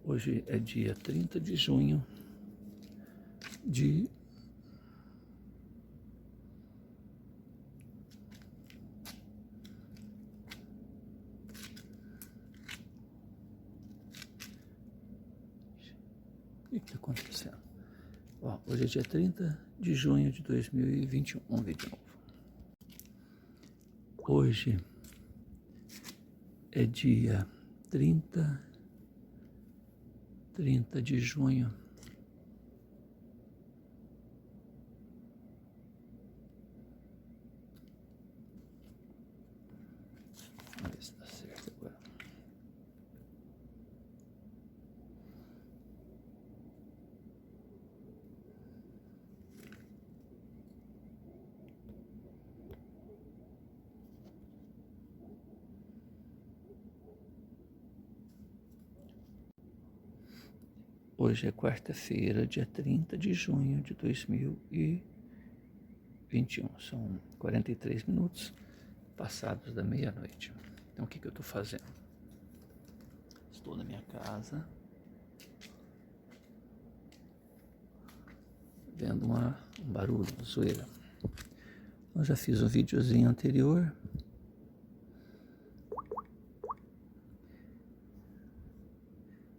Hoje é dia 30 de junho de O que está acontecendo? Ó, hoje é dia 30 de junho de 2021. Vamos ver de novo. Hoje é dia 30 de junho Vamos ver se está certo agora. Hoje é quarta-feira, dia 30 de junho de 2021. São 43 minutos passados da meia-noite. Então, o que eu estou fazendo? Estou na minha casa, vendo um barulho, uma zoeira. Eu já fiz um videozinho anterior.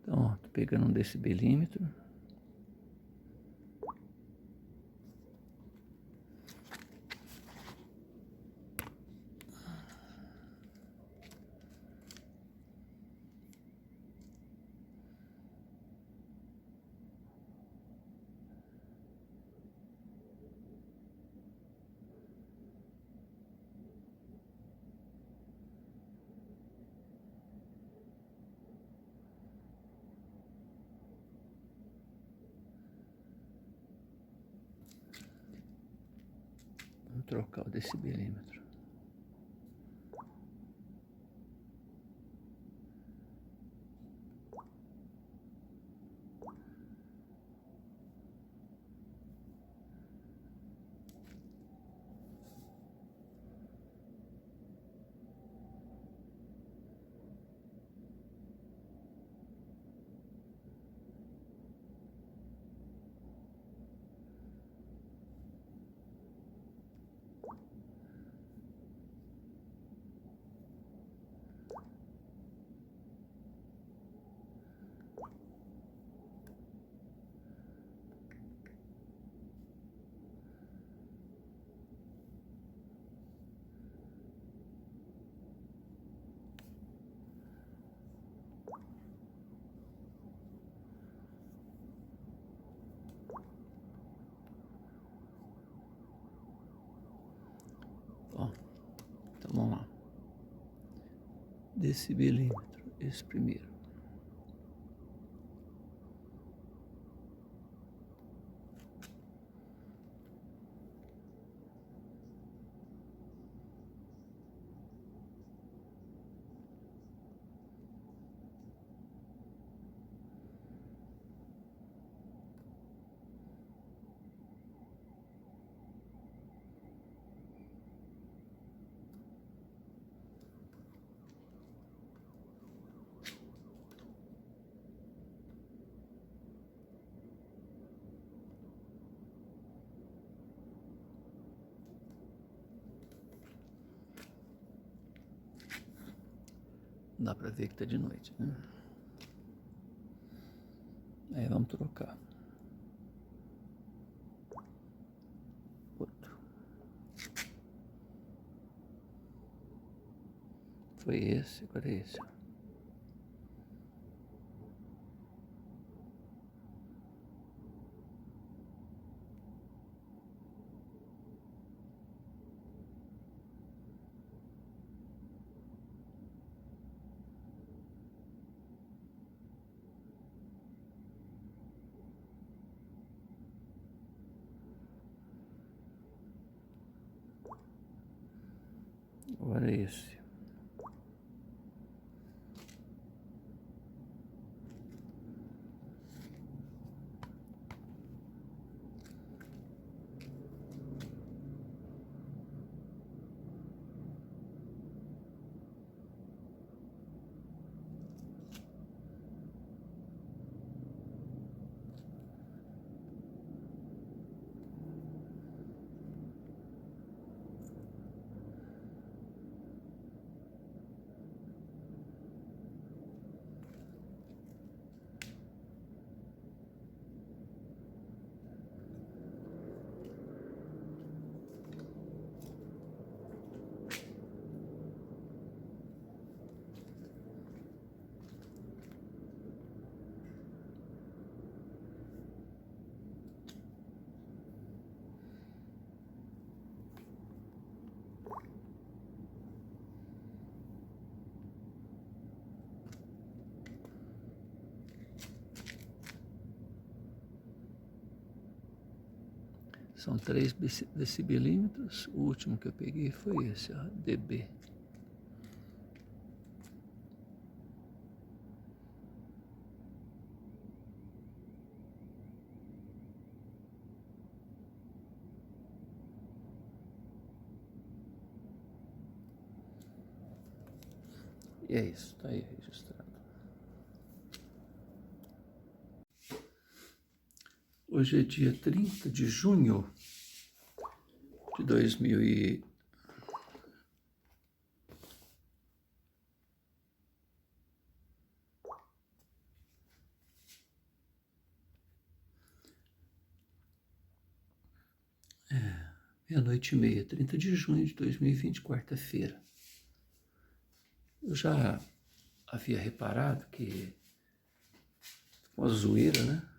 Então, ó, tô pegando um decibelímetro. Vamos trocar o decibelímetro. Ó, então vamos lá. Decibelímetro, esse primeiro. Dá pra ver que tá de noite, né? Aí vamos trocar. Outro. Foi esse, agora é esse. Agora é esse. São 3 decibelímetros. O último que eu peguei foi esse, ó, dB. E é isso, tá aí registrado. Hoje é dia 30 de junho de 2000 meia-noite e meia, 30 de junho de 2020, quarta-feira. Eu já havia reparado que uma zoeira, né?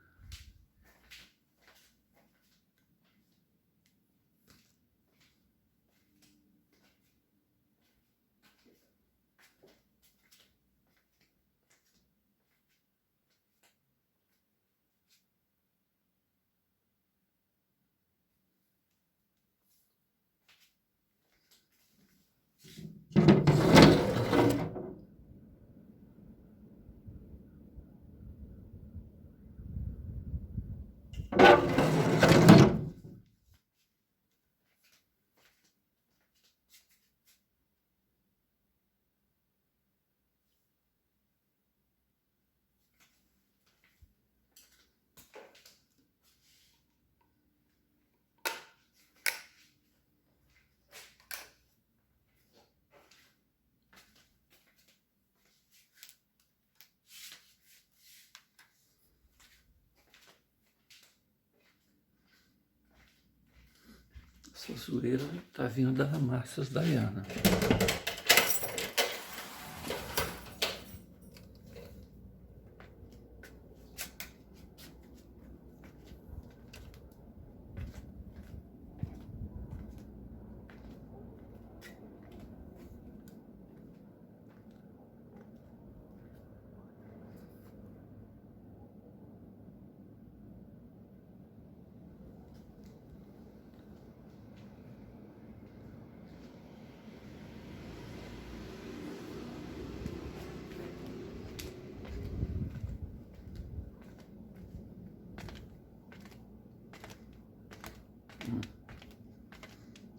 Essa zoeira tá vindo das massas da Iana.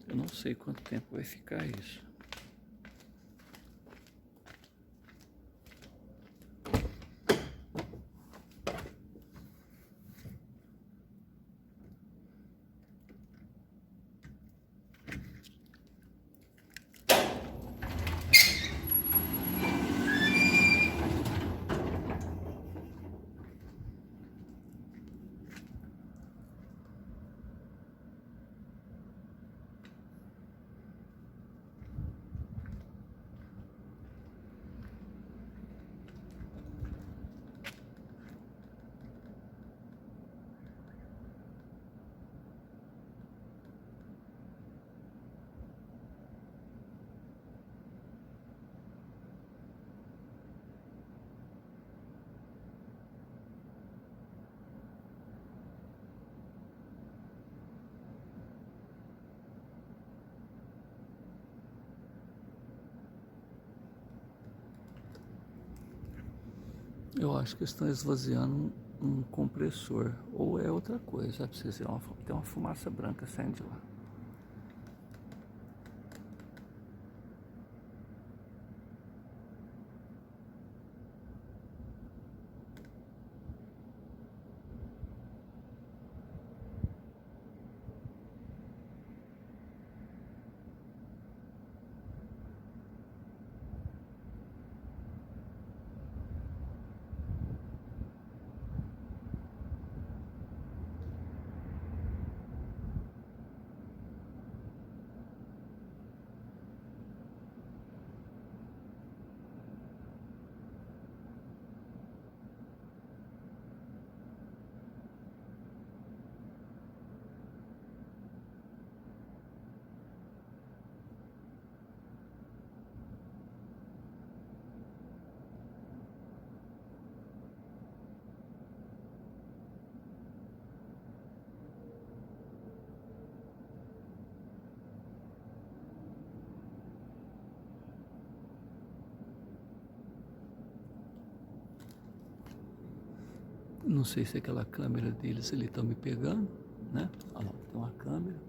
Eu não sei quanto tempo vai ficar isso. Eu acho que estão esvaziando um compressor, ou é outra coisa, é pra vocês verem, tem uma fumaça branca saindo de lá. Não sei se aquela câmera deles ali está me pegando, né? Olha lá, tem uma câmera.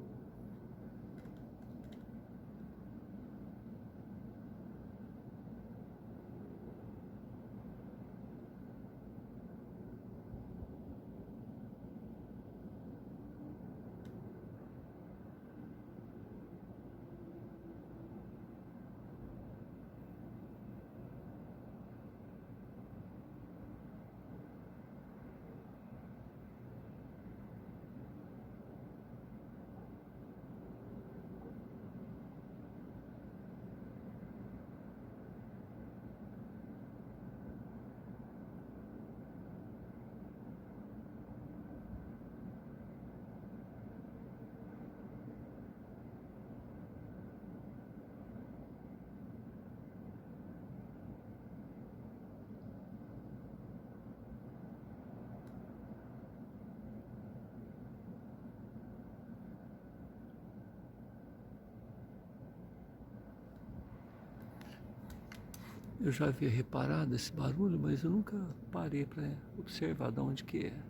Eu já havia reparado esse barulho, mas eu nunca parei para observar de onde que é.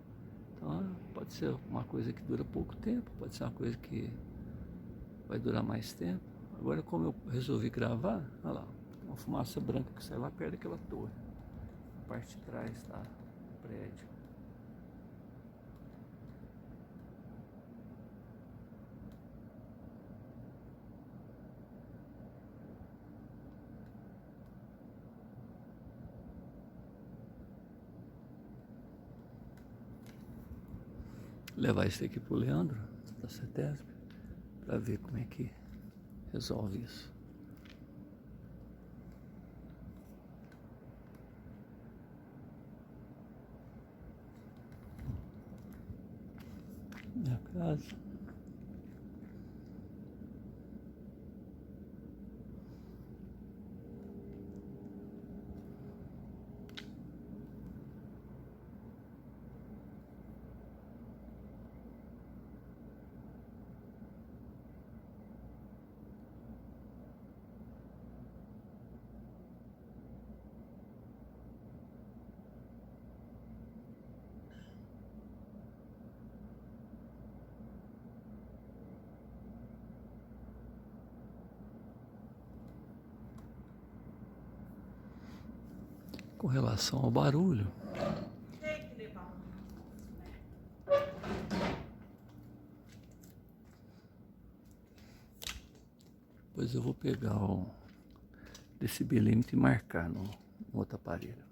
Então, pode ser uma coisa que dura pouco tempo, pode ser uma coisa que vai durar mais tempo. Agora, como eu resolvi gravar, olha lá, tem uma fumaça branca que sai lá perto daquela torre, na parte de trás do prédio. Levar isso aqui pro Leandro, da CETESB, para ver como é que resolve isso. Minha casa. Com relação ao barulho, depois eu vou pegar o decibelímetro e marcar no outro aparelho.